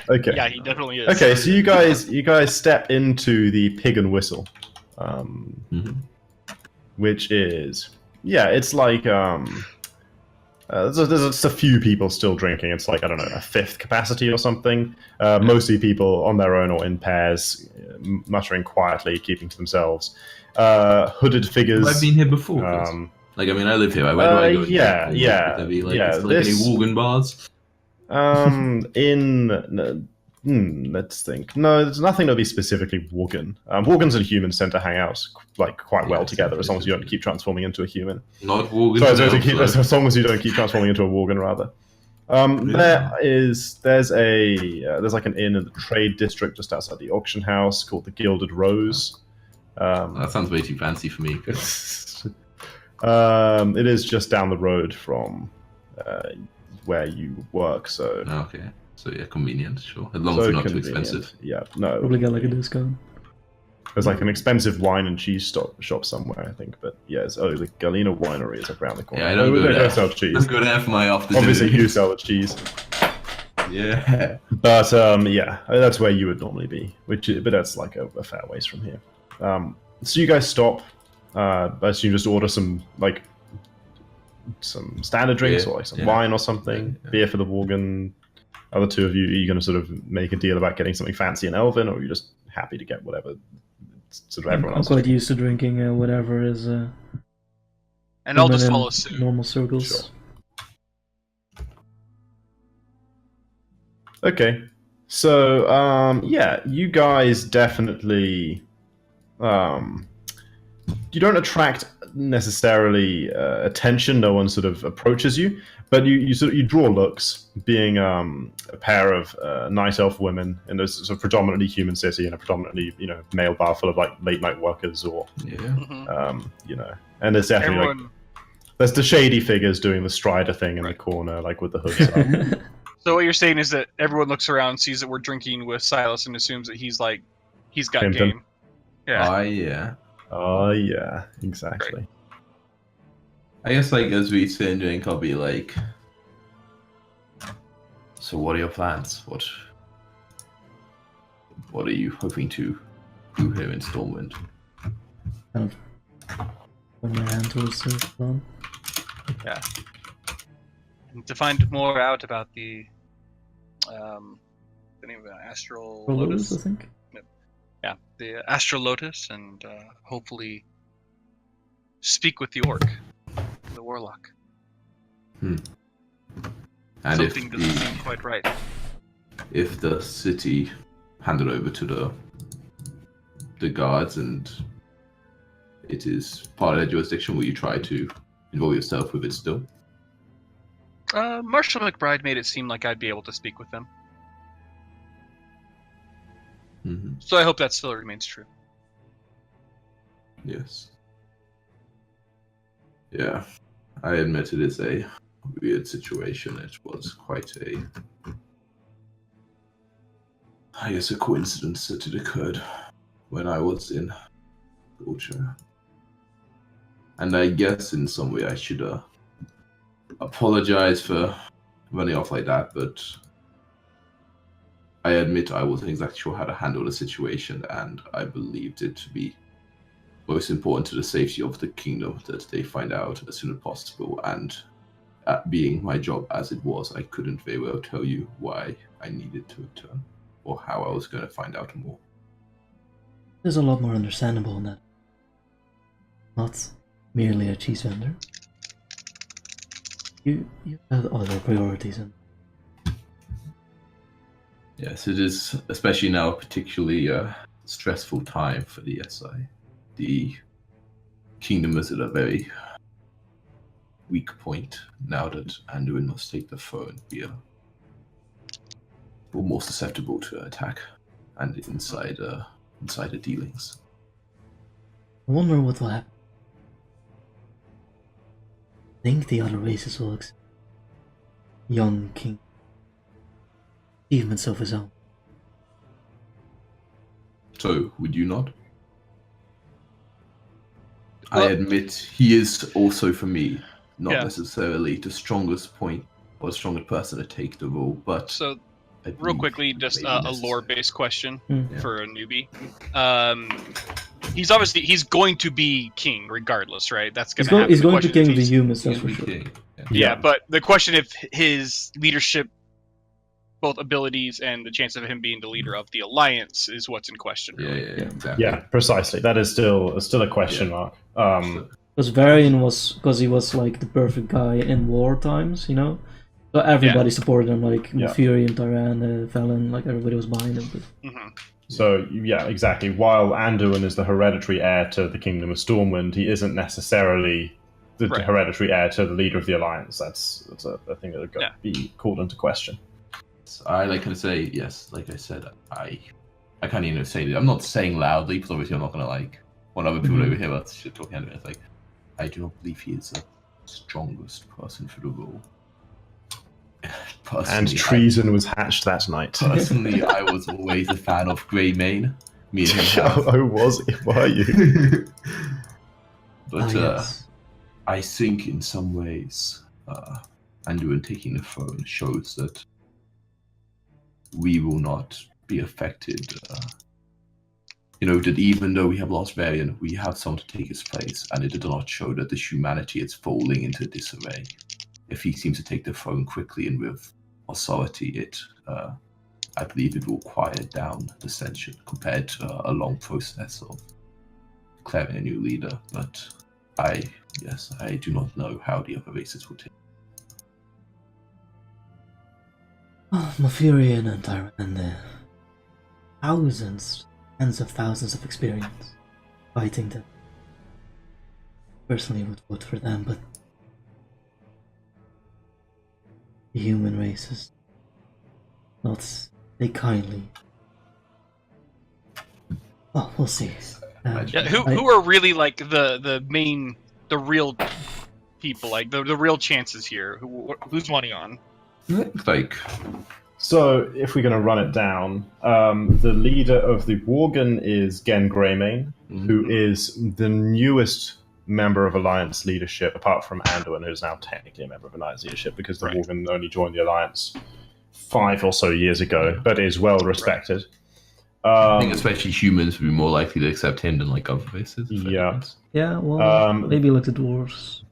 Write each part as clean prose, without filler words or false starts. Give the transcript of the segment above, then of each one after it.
Yeah. Okay. Yeah, he definitely is. Okay, so you guys step into the Pig and Whistle, which is it's like there's just a few people still drinking. It's like, I don't know, a fifth capacity or something. Mostly people on their own or in pairs, muttering quietly, keeping to themselves. Hooded figures. I've been here before. Like, I mean, I live here. Where do I go? Yeah. Would there be any Worgen bars? Let's think. No, there's nothing that'll be specifically Worgen. Worgens and humans tend to hang out quite well together, as long as you don't keep transforming into a human. Not Worgen. As long as you don't keep transforming into a Worgen, rather. There's like an inn in the trade district just outside the auction house called the Gilded Rose. That sounds way too fancy for me. It is just down the road from where you work, so... Okay. So yeah, convenient, sure. As long as it's not too expensive. Yeah, no. Probably get like a discount. There's like an expensive wine and cheese shop somewhere, I think. But yeah, the Galena Winery is around the corner. Yeah, I don't go there. Don't sell cheese. I go there for my afternoon. Obviously, you sell the cheese. Yeah. But that's where you would normally be. But that's like a fair ways from here. So you guys stop. I assume just order some standard drinks or like some wine or something. Yeah. Beer for the Worgen. Other two of you, are you going to sort of make a deal about getting something fancy in Elven, or are you just happy to get whatever sort of everyone else? I'm quite used to drinking whatever is. And I'll just follow suit. Normal circles. Sure. Okay, so you guys definitely you don't attract necessarily attention. No one sort of approaches you, but you draw looks, being a pair of night elf women in this sort of predominantly human city, in a predominantly male bar full of like late night workers, or and there's definitely there's the shady figures doing the Strider thing in the corner, like with the hoods up. So what you're saying is that everyone looks around, sees that we're drinking with Silas, and assumes that he's got Pimpin'. game. Yeah. Yeah. Oh yeah, exactly. Great. I guess as we sit and drink, I'll be like, so what are your plans? What are you hoping to do here in Stormwind? Kind of put my hand towards the phone. Yeah. And to find more out about the name of it, Astral Lotus, I think. Yeah, the Astral Lotus, and hopefully speak with the orc, the warlock. And something doesn't seem quite right. If the city handed over to the guards and it is part of their jurisdiction, will you try to involve yourself with it still? Marshal McBride made it seem like I'd be able to speak with them. So I hope that still remains true. Yes. Yeah, I admit it is a weird situation. It was quite a coincidence that it occurred when I was in culture. And I guess in some way I should apologize for running off like that, but I admit I wasn't exactly sure how to handle the situation, and I believed it to be most important to the safety of the kingdom that they find out as soon as possible. And being my job as it was, I couldn't very well tell you why I needed to return or how I was going to find out more. There's a lot more understandable in that. Not merely a cheese vendor. You have other priorities in. Yes, it is, especially now, particularly a stressful time for the SI. The kingdom is at a very weak point now that Anduin must take the throne. We're more susceptible to attack and insider dealings. I wonder what will happen. I think the other races will accept young king achievements of his own. So, would you not? Well, I admit he is also, for me, not necessarily the strongest point or the strongest person to take the role, but Real quickly, just may be a necessary. lore-based question Mm. for a newbie. He's going to be king regardless, right? That's going to happen. He's The going to question is king the he's- humans, He's that's for gonna be sure. king. Yeah. Yeah, but the question if his leadership, both abilities and the chance of him being the leader of the alliance, is what's in question. Yeah, Really. yeah, exactly. Yeah, precisely. That is still a question Yeah. mark. So- Because Varian because he was like the perfect guy in war times, you know. So everybody supported him, like Yeah. Malfurion, Tyran, Velen, like everybody was behind him. But Hmm. So yeah, exactly. While Anduin is the hereditary heir to the Kingdom of Stormwind, he isn't necessarily the Right. hereditary heir to the leader of the Alliance. That's a thing that would Yeah. be called into question. I like to say yes. Like I said, I can't even say that. I'm not saying loudly because obviously I'm not gonna like when other people Mhm. over here about shit talking. Anyway, it's like I do not believe he is the strongest person for the role. And Personally, treason was hatched that night. personally, I was always a fan of Greymane. Me and him have. Oh, were you? But yes. I think in some ways, Anduin taking the throne shows that we will not be affected. That even though we have lost Varian, we have someone to take his place, and it did not show that the humanity is falling into disarray. If he seems to take the throne quickly and with authority, I believe it will quiet down dissension compared to a long process of declaring a new leader. But I do not know how the other races will take. Malfurion and Tyran, tens of thousands of experience fighting them. Personally, would vote for them, but the human race is not. They kindly. Well, we'll see. Yeah, who are really like the real people, like the real chances here? Who's money on? Like, So, if we're going to run it down, the leader of the Worgen is Gen Greymane, who is the newest member of Alliance leadership, apart from Anduin, who's now technically a member of Alliance leadership because the Right. Worgen only joined the Alliance 5 or so years ago, but is well respected. I think especially humans would be more likely to accept him than like other races. if that Yeah. makes sense. Yeah, well, maybe like the dwarves.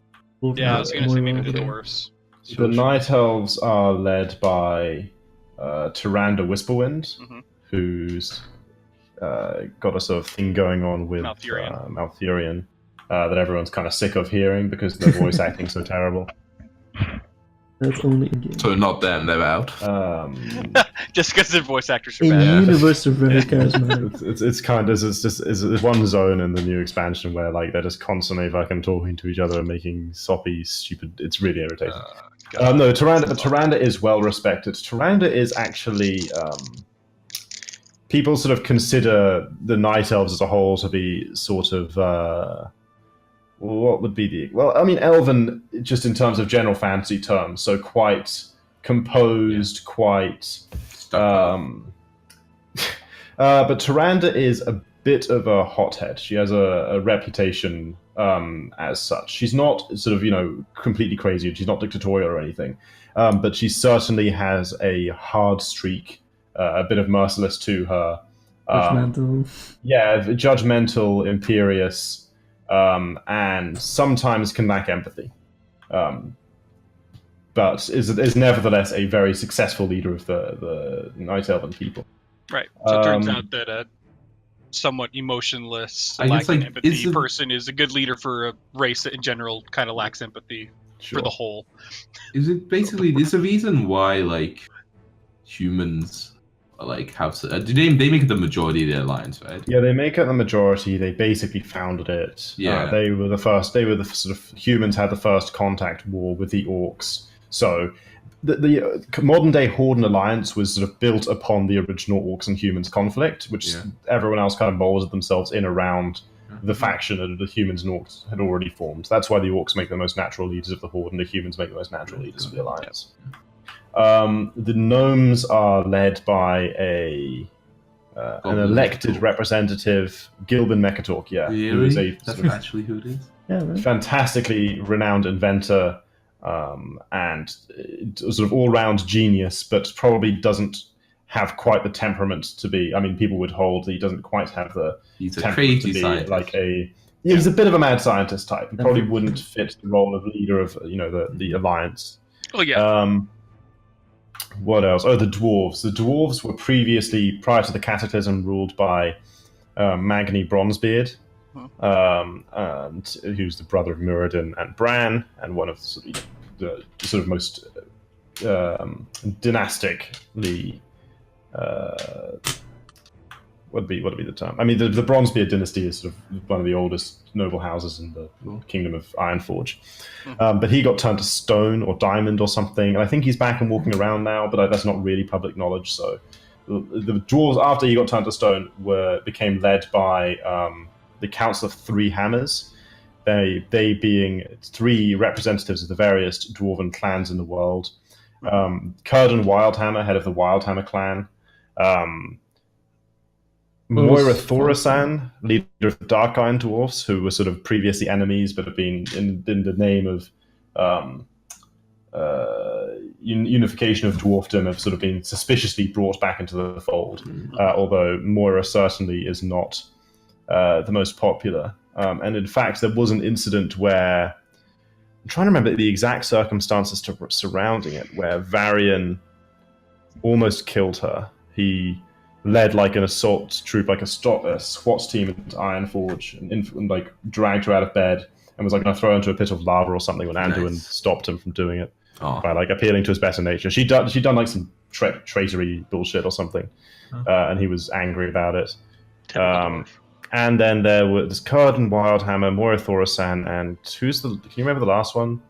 Yeah, I was gonna say maybe the Moira. dwarves. The Night Elves are led by Tyrande Whisperwind, Mhm. who's got a sort of thing going on with Malfurion that everyone's kind of sick of hearing because the voice acting's so terrible. That's only in game. So not them, they're out. Just because their voice actors are In bad. universe, they're very charismatic. it's kind of it's one zone in the new expansion where like they're just constantly fucking talking to each other and making soppy, stupid. It's really irritating. No, Tyrande is well respected. Tyrande is actually people sort of consider the Night Elves as a whole to be sort of what would be the Elven just in terms of general fantasy terms, so quite composed, quite. But Tyrande is a bit of a hothead. She has a reputation as such. She's not sort of completely crazy. She's not dictatorial or anything, but she certainly has a hard streak, a bit of merciless to her. Judgmental. Yeah, judgmental, imperious. And sometimes can lack empathy, but is nevertheless a very successful leader of the Night Elven people. Right. So it turns out that a somewhat emotionless, I guess, lacking like, empathy person is a good leader for a race that in general kind of lacks empathy for the whole. Is it basically is the reason why like humans like have they make it the majority of the alliance, right? Yeah, they make it the majority. They basically founded it. Yeah. They were the first. They were the sort of humans had the first contact war with the orcs. So the modern day Horde and Alliance was sort of built upon the original orcs and humans conflict, which everyone else kind of molded themselves in around the faction that the humans and orcs had already formed. That's why the orcs make the most natural leaders of the Horde and the humans make the most natural leaders of the Alliance. The gnomes are led by an elected representative, Gilbin Mekatork, who is a That's sort of actually who it is. Yeah, right. fantastically renowned inventor and sort of all-round genius, but probably doesn't have quite the temperament to be. I mean, people would hold that he doesn't quite have the He's a temperament to crazy be scientist. like a. He's a bit of a mad scientist type. He probably wouldn't fit the role of leader of the alliance. Oh yeah. What else? Oh, the dwarves. The dwarves were previously, prior to the Cataclysm, ruled by Magni Bronzebeard, and who's the brother of Muradin and Bran, and one of the sort of most dynastically. What would be the term? I mean, the Bronzebeard dynasty is sort of one of the oldest noble houses in the kingdom of Ironforge. But he got turned to stone or diamond or something, and I think he's back and walking around now, but that's not really public knowledge. So the dwarves, after he got turned to stone, became led by the Council of Three Hammers. They being three representatives of the various dwarven clans in the world. Curdon Wildhammer, head of the Wildhammer clan. Moira Thorasan, leader of the Dark Iron Dwarfs, who were sort of previously enemies, but have been in the name of unification of dwarfdom, have sort of been suspiciously brought back into the fold. Although Moira certainly is not the most popular. And in fact, there was an incident where I'm trying to remember the exact circumstances surrounding it, where Varian almost killed her. He led like an assault troop, like a SWAT team into Ironforge, and like dragged her out of bed and was like going to throw her into a pit of lava or something when Anduin stopped him from doing it by like appealing to his better nature. She'd done like some traitory bullshit or something, and he was angry about it. And then there was Curdon Wildhammer, Moira Thorasan, and can you remember the last one,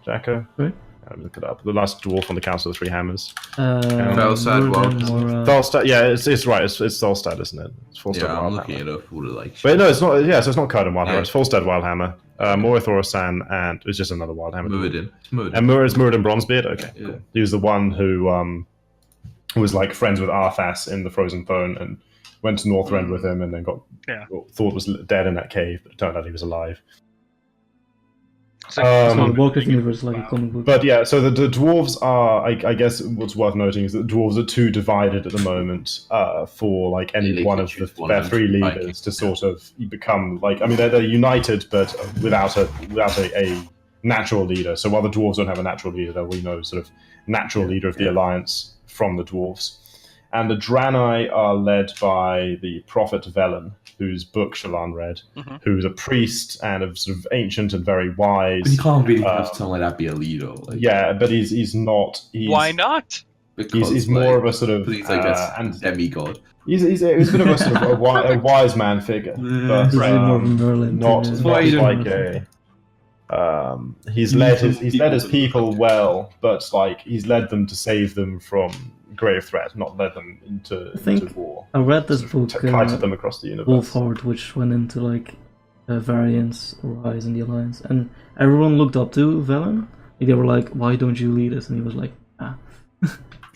Jacko? Right. I'll look it up. The last dwarf on the Council of the Three Hammers. Thulstad, yeah, it's right. It's Thulstad, isn't it? It's Thulstad yeah, I'm Wildhammer. looking it up. But no, it's not. Yeah, so it's not Curdon Wildhammer. It's Thulstad Wildhammer. Moira Thorasan, and it's just another Wildhammer. Muradin. And Muradin Bronzebeard. Okay, Yeah. cool. He was the one who was like friends with Arthas in the Frozen Throne and went to Northrend with him, and then thought was dead in that cave, but it turned out he was alive. So the Warcraft universe is like a comic book. But yeah, so the dwarves are, I guess what's worth noting is that the dwarves are too divided at the moment for like any one of their three leaders to sort of become like, I mean, they're united, but without a natural leader. So while the dwarves don't have a natural leader, there will be no sort of natural leader of the alliance from the dwarves. And the Draenei are led by the prophet Velen, whose book Shallan read, who's a priest and a sort of ancient and very wise. But you can't really have someone like that be a leader. Like, yeah, but he's not. Why not? Because he's more of a sort of he's like a demigod. He's a bit of a sort of a wise man figure, but more of a Merlin not like a. He's led his people well, but like he's led them to save them from grave threat, not led them into war. I read this book, kited them across the universe. Wolfhard, which went into like variance rise in the alliance, and everyone looked up to Velen. They were like, "Why don't you lead us?" And he was like, "Ah."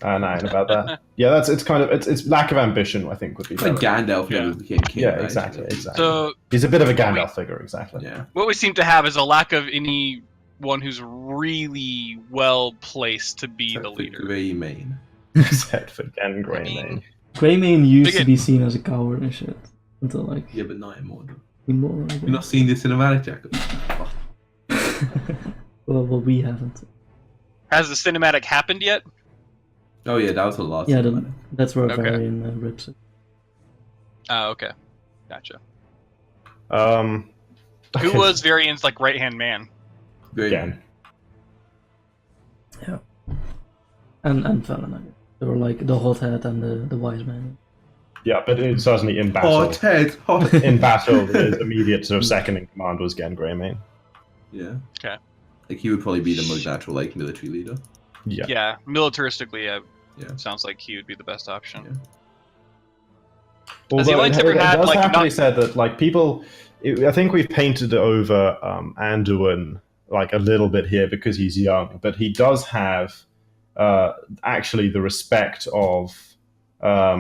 Nah, about that. Yeah, it's lack of ambition. I think would be like Gandalf never became king. Yeah, right? exactly. So he's a bit of a Gandalf figure, exactly. Yeah. what we seem to have is a lack of anyone who's really well placed to be the leader. Greymane. Except for Gan Greymane. Greymane used to be seen as a coward and shit until like but not anymore. You're not seeing the cinematic, Jacob. well, we haven't. Has the cinematic happened yet? Oh yeah, that was a lot. Yeah, that's where Varian rips it. Oh, okay, gotcha. Okay. Who was Varian's like right hand man? Gan. Yeah, and Velen, I guess. They were like the hothead and the wise man. Yeah, but it's certainly in battle. In battle, his immediate sort of second in command was Gan Greymane. Yeah. Okay. Like he would probably be the most natural like military leader. Yeah. Yeah, militaristically, sounds like he would be the best option. Yeah. Although it does have to be said that like people, I think we've painted over Anduin like a little bit here because he's young, but he does have actually the respect of a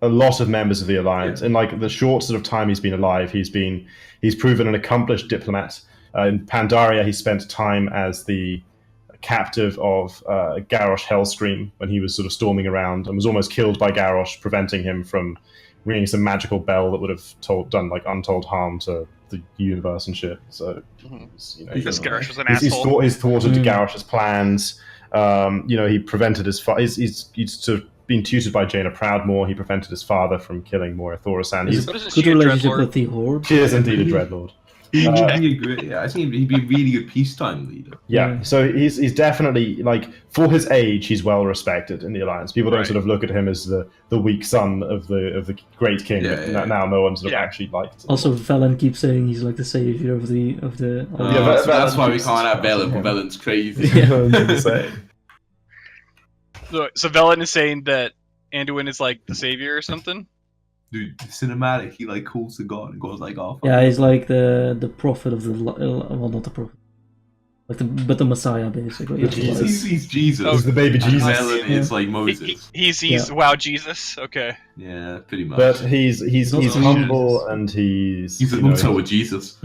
lot of members of the alliance. In like the short sort of time he's been alive, he's proven an accomplished diplomat. In Pandaria, he spent time as the captive of Garrosh Hellscream when he was sort of storming around and was almost killed by Garrosh, preventing him from ringing some magical bell that would have done like untold harm to the universe and shit. So, Because Garrosh was an he's asshole. he's thwarted Garrosh's plans. He prevented his he's sort of been tutored by Jaina Proudmoore. He prevented his father from killing Moira Thorsan. He's But isn't Good she a relationship dreadlord? with the Horde. she is indeed a dreadlord. He would be a great. Yeah, I think he'd be a really good peacetime leader. Yeah, so he's definitely, like, for his age, he's well respected in the Alliance. People don't Right. sort of look at him as the weak son of the great king. Now no one sort of actually liked him. Also, Velen keeps saying he's like the savior of the. Yeah, That's why we Jesus can't have Christ, Velen. yeah. Velen's crazy. So Velen is saying that Anduin is like the savior or something? Dude, cinematic. He like calls the god and goes like, "Oh, Yeah, he's like the prophet of the. Well, not the prophet. Like the Messiah, basically. The Jesus. he's Jesus. He's the baby And Jesus. Velen is like Moses. He's wow Jesus. Okay. Yeah, pretty much. But he's not humble Jesus. and he's he's you know, also a Jesus.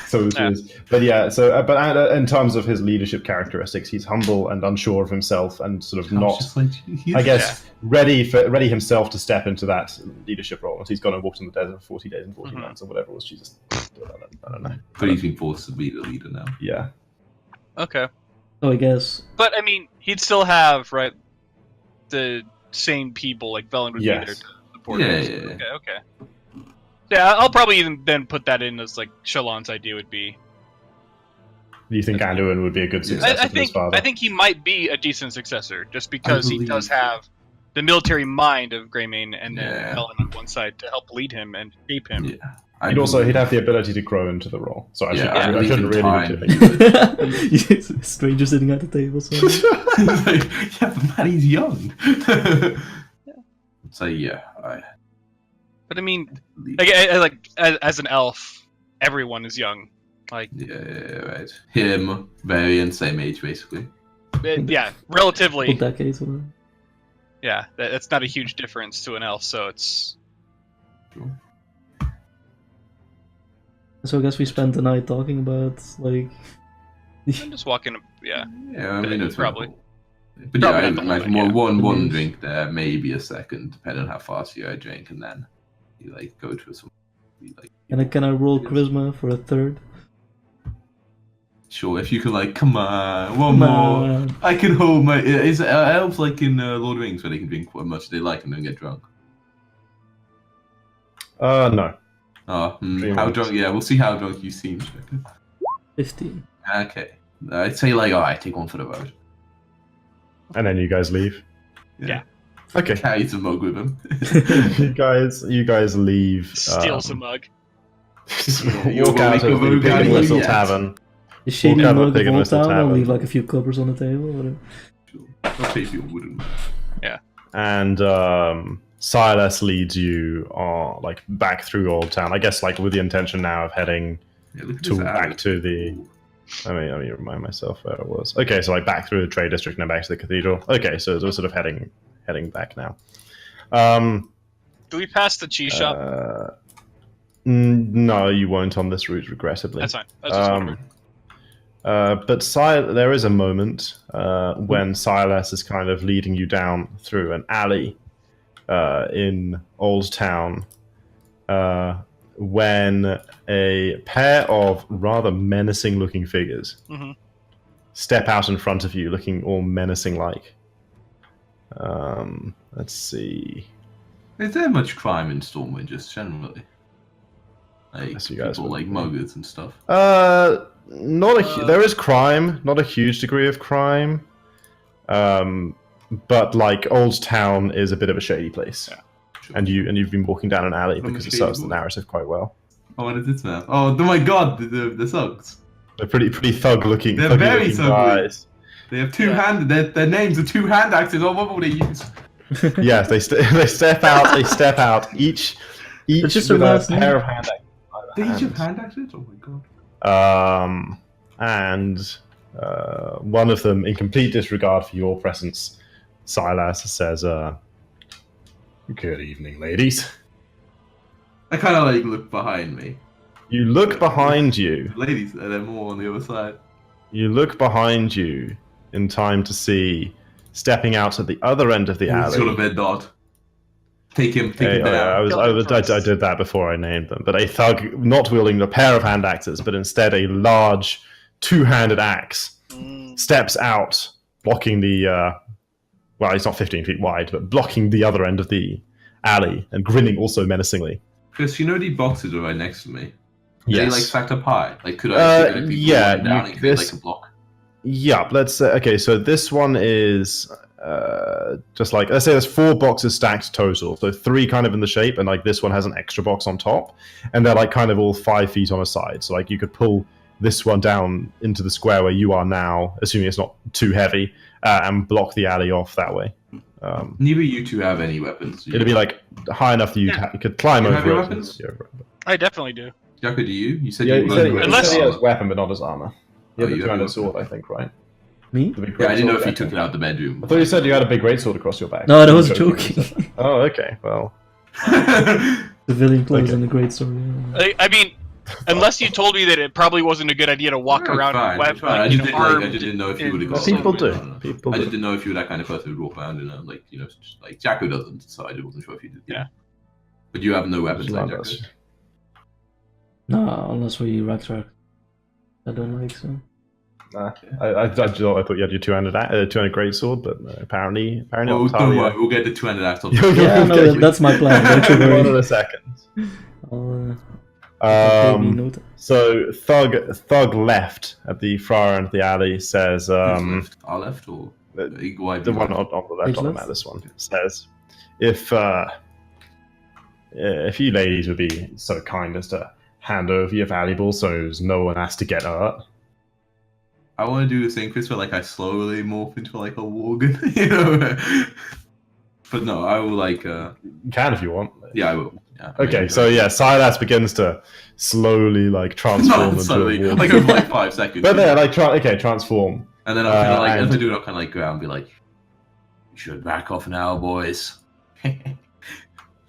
so it is. But yeah, so but in terms of his leadership characteristics, he's humble and unsure of himself and sort of not, Just like, I guess, ready himself to step into that leadership role. He's gone and walked in the desert for 40 days and 40 nights or whatever it was. Jesus, I don't know. But he's been forced to be the leader now. Yeah. Okay. So I guess. But I mean, he'd still have the same people like Velen would be there to support him. Yeah. Okay. Yeah, I'll probably even then put that in as like Shallan's idea would be. Do you think Anduin would be a good successor to his father? I think he might be a decent successor just because he believe- does have the military mind of Greymane and then Yeah. Velen on one side to help lead him and shape him. Yeah. He'd have the ability to grow into the role. So I I shouldn't believe really in be time. doing Stranger sitting at the table. So. Like, yeah, but man, he's young. So yeah, But I mean, as an elf, everyone is young. Like, yeah, right. Him, Varian, same age basically. yeah, relatively. Couple decades. Or... Yeah, that's not a huge difference to an elf, so it's. Cool. So I guess we spent the night talking about like. I'm just walking. Yeah. Yeah, I mean, it's Probably. But Probably yeah, not the whole like thing, yeah. one drink there, maybe a second, depending on how fast you drink, and then you like go to some. Like, Can I roll charisma for a third? sure, if you can, like, come on, one Come more. on. I can hold my. Is elves like in Lord of the Rings where they can drink what much they like and don't get drunk? No. Oh, Dream how works. drunk? Yeah, we'll see how drunk you seem. 15. Okay, I'd say like, all right, take one for the road. And then you guys leave. Yeah. Okay. Carries a mug with him. you guys leave. Steals a mug. Walk out of the Pig and Whistle Yes. Tavern. Is Shady Walk out of mug Pig and of Whistle Old Town? I'll Tavern. leave like a few covers on the table. Whatever. I'll pay for your wooden. And Silas leads you like back through Old Town. I guess like with the intention now of heading Yeah, look at to this back alley. to the. Let me remind myself where it was. Okay, so like back through the trade district and then back to the cathedral. Okay, so we're sort of heading back now. Do we pass the cheese shop? No, you won't on this route, regrettably. That's fine. That's just wondering. But there is a moment when Silas is kind of leading you down through an alley in Old Town when a pair of rather menacing-looking figures Mhm. step out in front of you, looking all menacing-like. Let's see. Is there much crime in Stormwind, just generally? Like, Yes, you guys people would- like muggers and stuff. There is crime, not a huge degree of crime, but like Old Town is a bit of a shady place, Sure. and you've been walking down an alley From a because it shady serves the boy. narrative quite well. Oh, what is this, man? Oh my god, the thugs. They're pretty thug looking. They're thuggy very looking thuggy. guys. They have their names are two hand axes. Oh, what will they use? Yes, they step out. They step out. Each It's just with a a last pair name. of hand axes. They each have hand axes? Oh my god. And one of them, in complete disregard for your presence, Silas says, "Good evening, ladies." I kind of like look behind me. You look behind you. The ladies, they're more on the other side. You look behind you, in time to see stepping out at the other end of the He's alley. got a bed dot. Take him I down. did that before I named them. But a thug not wielding a pair of hand axes, but instead a large two-handed axe steps out, blocking the. Well, it's not 15 feet wide, but blocking the other end of the alley and grinning also menacingly. Chris, you know the boxes are right next to me. Are Yes. they like stacked up high? Like, could I theoretically yeah, put one down and create this- like a block? Yeah, let's say, okay, so this one is just like, let's say there's 4 boxes stacked total. So 3 kind of in the shape, and like this one has an extra box on top. And they're like kind of all 5 feet on a side. So like you could pull this one down into the square where you are now, assuming it's not too heavy, and block the alley off that way. Neither you two have any weapons. It'd be like high enough that you could climb You have over your it. weapons? I definitely do. Jacko, do you? You said Yeah, you he were said he going to Unless- has weapon, but not his armor. Oh, Yeah, the you have two-handed your sword, weapon. I think, right? Me? The big Yeah, I didn't know great if you sword, took it out the bedroom. I thought you said you had a big greatsword across your back. No, that was Joking. joking. Oh, okay. Well, Civilian clothes Okay. and a great story. Yeah. I mean, unless you told me that it probably wasn't a good idea to walk Yeah, around fine, web, fine. I like, you just know, didn't, like, I armed just didn't know if you would have and- got people it. do. No. People I do. just didn't know if you were that kind of person who'd walk around, like, just, like Jacko doesn't, so I wasn't sure if you did. Yeah. But you have no weapons, like Jacko. Does. No, unless we rack. I don't like so. I thought you had your two-handed greatsword, but apparently Oh, not. don't worry, we'll get the two-handed axe on. Yeah, no, that's my plan. Don't you worry. Hold on a second. I'll, maybe note it. So thug left at the far end of the alley says Who's left? Our left or the Eagle Eye the one left? on the left Which on the left? map, this one says if you ladies would be so kind as to hand over your valuables so no one has to get hurt. I want to do the same, Chris, where like I slowly morph into like a worgen, you know. But no, I will like. You can if you want. Yeah, I will. Yeah, Okay, so yeah, Silas begins to slowly like transform not into slowly, a wolf. like over like 5 seconds. But then like transform. And then I'll kind of like, and- as I do it, I'll kind of like go out and be like, "You should back off now, boys."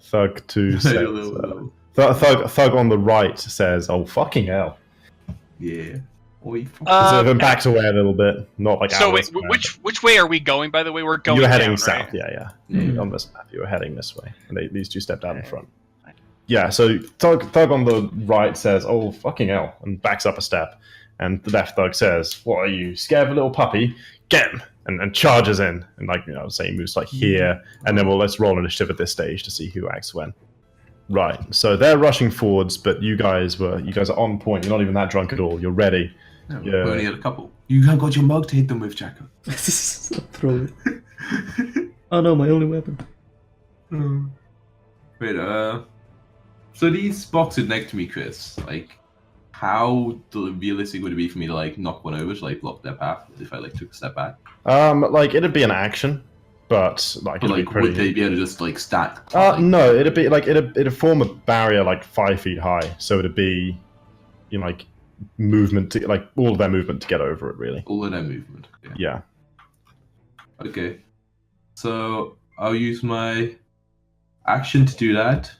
Thug 2 says, Little- Thug on the right says, "Oh fucking hell!" yeah. Oi, fuck. So then backs away a little bit, not like. So out wait, of the square, which way are we going? By the way, we're but going. you were heading down, south, right? yeah. Yeah. On this map, you were heading this way, and these two stepped out in front. Yeah, so Thug on the right says, "Oh fucking hell," and backs up a step, and the left Thug says, "What are you, scared of a little puppy? Get him!" and charges in, and like say he moves like here, and then let's roll initiative at this stage to see who acts when. Right, so they're rushing forwards, but you guys are on point. You're not even that drunk at all. You're ready. Yeah, we yeah. only had a couple. You haven't got your mug to hit them with, Jacko. Throw it. Oh no, my only weapon. Wait, so these boxes next to me, Chris, like, how realistic would it be for me to like knock one over to like block their path if I like took a step back? Like it'd be an action, but like But it'd like, be pretty. would they be able to just like stack? No, it'd be like it'd form a barrier like 5 feet high, so it'd be, like movement to like all of their movement to get over it, really. All of their movement. Okay. Yeah. Okay. So I'll use my action to do that.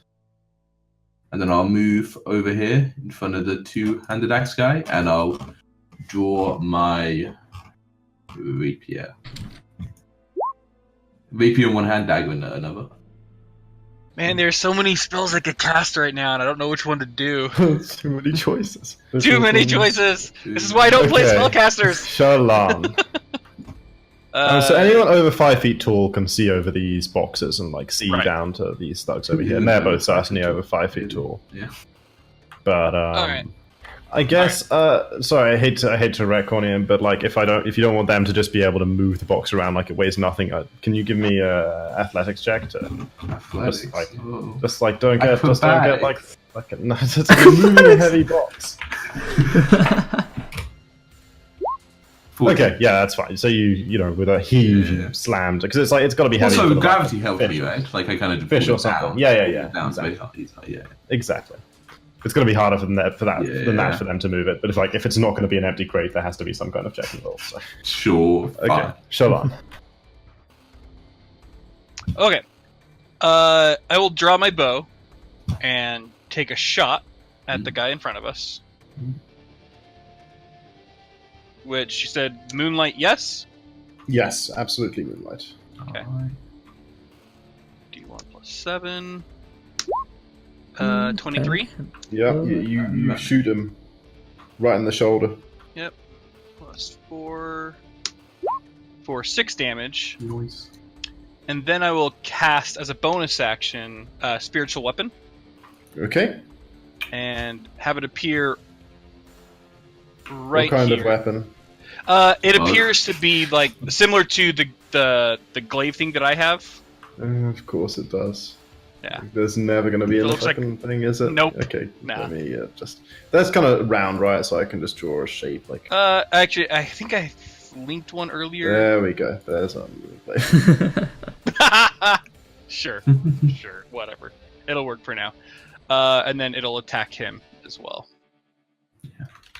And then I'll move over here in front of the two-handed axe guy, and I'll draw my rapier. Rapier in one hand, dagger in another. Man, there's so many spells I could cast right now, and I don't know which one to do. Too many choices. Too many choices. This is why I don't play Okay. spellcasters. Shalom. So anyone over 5 feet tall can see over these boxes and like see Right. down to these thugs over here, and they're both certainly over 5 feet tall. Yeah. But Alright. I guess sorry, I hate to retcon him, but like if you don't want them to just be able to move the box around like it weighs nothing, can you give me a athletics check to Athletics. Just like- Oh. just don't get like Acrobatics. no, it's a moving a heavy box. 14. Okay, yeah, that's fine. So you with a heave Yeah. you slammed because it's got to be heavy. Also, for the, gravity like, helped fish. me, right? Like I kind of Fish or something. Yeah. Down, Exactly. so he's like, yeah. Exactly. It's going to be harder than that Yeah. for them to move it. But if it's not going to be an empty crate, there has to be some kind of check involved. So. Sure. Okay, Fine. Shalom. Okay. I will draw my bow and take a shot at the guy in front of us. Which you said moonlight, yes? Yes, absolutely moonlight. Okay. Alright. D1 plus 7. Mm, 23. Yeah, Oh, you shoot him right in the shoulder. Yep. Plus 4. For 6 damage. Noise. And then I will cast, as a bonus action, Spiritual Weapon. Okay. And have it appear right what kind here. of weapon? It appears to be like similar to the glaive thing that I have. Of course it does. Yeah. There's never going to be It a looks like- fucking thing, is it? Nope. Okay. Nah. Let me just. That's kind of round, right? So I can just draw a shape like. Actually, I think I linked one earlier. There we go. There's one. Sure, sure, whatever. It'll work for now. And then it'll attack him as well.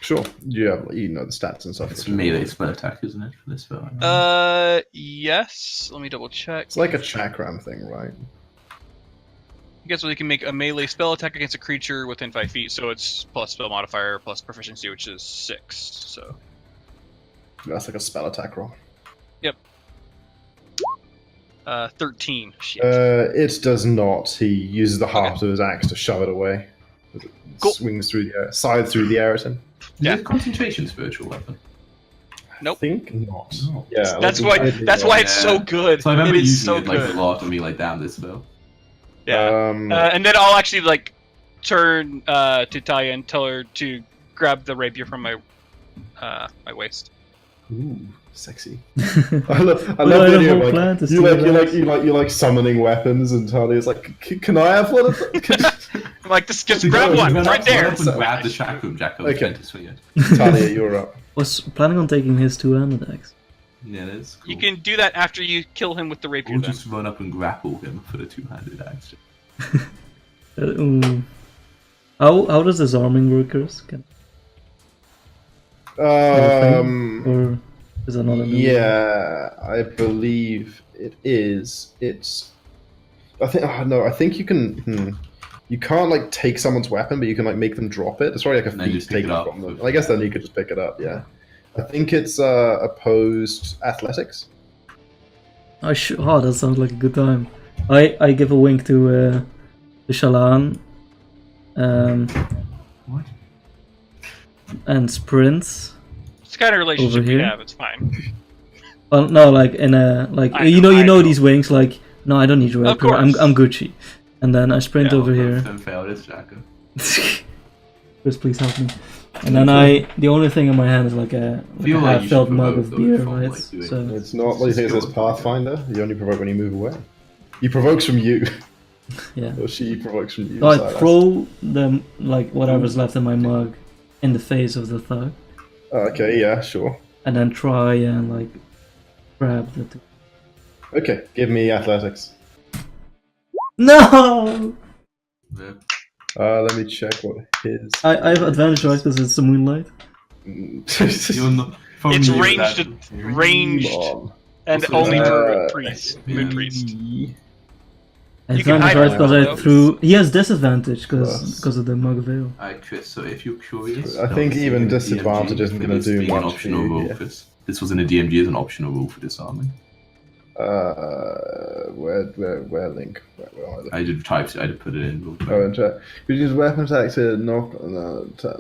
Sure. You know the stats and stuff. It's melee spell attack, isn't it, for this spell? Yes. Let me double check. It's like a chakram thing, right? I guess we can make a melee spell attack against a creature within 5 feet, so it's plus spell modifier plus proficiency, which is 6. So That's like a spell attack roll. 13. Shit. It does not. He uses the haft of his axe to shove it away. As it Cool. swings through the air, side through the air at him. Yeah. Is it concentration spiritual weapon? Nope. I think not. No. Yeah. That's like, why. That's why it's so good. So I remember it is using so it like good. a lot and be like, damn, this spell. Yeah. And then I'll actually like turn to Talia and tell her to grab the rapier from my my waist. Ooh, sexy. I love I the have a idea whole of plan to like steal that. you like summoning weapons, and Talia's like, can I have one of them? I'm like, just So grab you one run right up- there. run up and grab the chakram, Jacko. Okay. Okay. To swing it. Talia, you're up. Was planning on taking his two-handed axe. Yeah, that's cool. You can do that after you kill him with the rapier. Or Then. just run up and grapple him for the two-handed axe. How does disarming work, Chris? Or is that not a new Yeah, I believe it is. It's. I think. Oh, no, I think you can. You can't like take someone's weapon, but you can like make them drop it. It's probably like a And then feat just pick taken it up. from them. I guess then you could just pick it up. Yeah, I think it's opposed athletics. Oh, that sounds like a good time. I give a wink to Shalan. What? And sprints. It's the kind of relationship Over we here? have. It's fine. Well, no, like in a like I you know, know I know. these wings. Like, no, I don't need your Of rapier. I'm course. Gucci. And then I sprint Yeah, over here. Don't fail this, Jacko. Chris, please help me. And then the only thing in my hand is like a Feel like you half-filled should mug provoke of those beer, from, right? like, doing- So It's not. What do you think it says? Pathfinder. You only provoke when you move away. He provokes from you, yeah. or she provokes from you. So I Silas. throw them like whatever's left in my mug in the face of the thug, Okay. Yeah. Sure. and then try and like grab the. Okay. Give me athletics. No! Yeah. Let me check what his. I have advantage, right? Because it's the moonlight. You're not, from It's you, ranged, that- ranged, Come on. and Also, only for uh, priest, yeah. moon priest. E. You can Advantage, hide right? it Because well, I though. threw. He has disadvantage Plus. because of the mug of ale. Alright, Chris, so if you're curious... I think obviously even in the disadvantage DMG, isn't for gonna this do being an much for optional you rule here. for this was in the DMG as an optional rule for disarming. Where Link? Where are they? I did put it in. Real quick. Oh, and check. You use weapon attack to knock,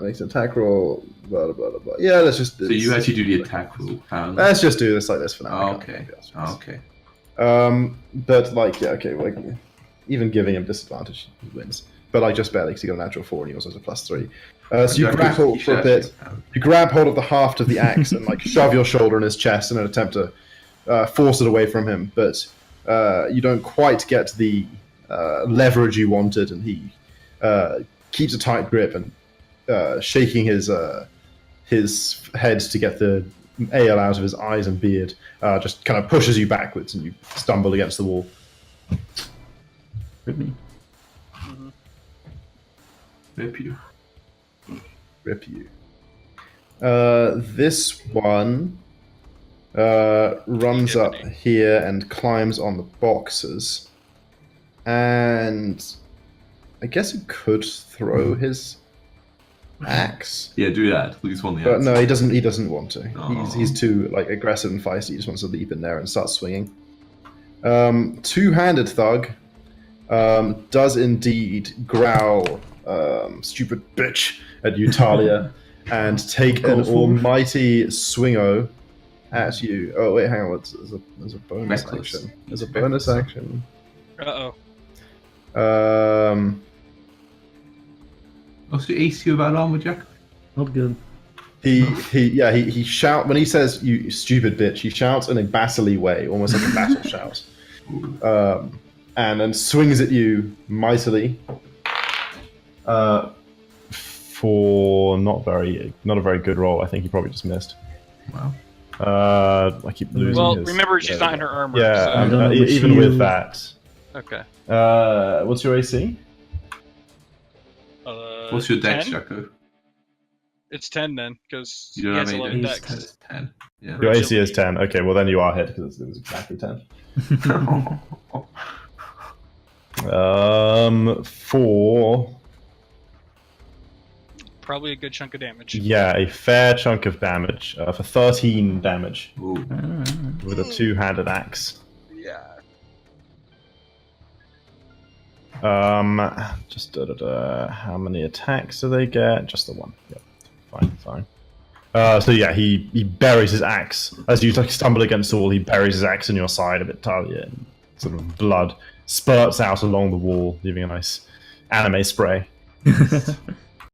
makes an attack roll. Blah blah blah blah. Yeah, let's just. So you actually do the attack rule. Let's just do this like this for now. Oh, I okay. can't be asked for Oh, this. okay. But like, yeah, okay, like, even giving him disadvantage, he wins. But like, just barely, because he got a natural 4 and he also has a +3. So you grapple for a bit. You grab hold of the haft of the axe and like shove your shoulder in his chest in an attempt to force it away from him, but you don't quite get the leverage you wanted, and he keeps a tight grip and shaking his head to get the ale out of his eyes and beard, just kind of pushes you backwards, and you stumble against the wall. Rip me. Rip you. Rip you. This one runs up here and climbs on the boxes, and I guess he could throw his axe. axe. Yeah, do that. Lose one of the But axes. no, he doesn't. He doesn't want to. Oh. He's too like aggressive and feisty. He just wants to leap in there and start swinging. Two-handed thug does indeed growl, "Stupid bitch" at you, Talia, and take Go an for it. almighty swingo at you. Oh wait, hang on. There's a bonus Reckless. action. There's a bonus action. Uh-oh. What's your AC without armor, Jack? Not good. He shout when he says "you stupid bitch." He shouts in a battle way, almost like a battle shout. And then swings at you mightily. For not a very good roll. I think he probably just missed. Wow. I keep losing. Well, his- remember she's not in her armor. Yeah, so- I don't have a even with shield. that. Okay. What's your AC? What's your dex, 10? Jacko? It's 10 then, because he You don't has have any 11 dex. dex. It's 10. Yeah. Your AC is 10. Okay, well then you are hit because it was exactly 10. For Probably a good chunk of damage. a fair chunk of damage for 13 damage Ooh. with a two-handed axe. Yeah. Just how many attacks do they get? Just the one. Yep. Fine. So yeah, he buries his axe as you like stumble against the wall. He buries his axe in your side a bit, Talia, and sort of blood spurts out along the wall, leaving a nice anime spray.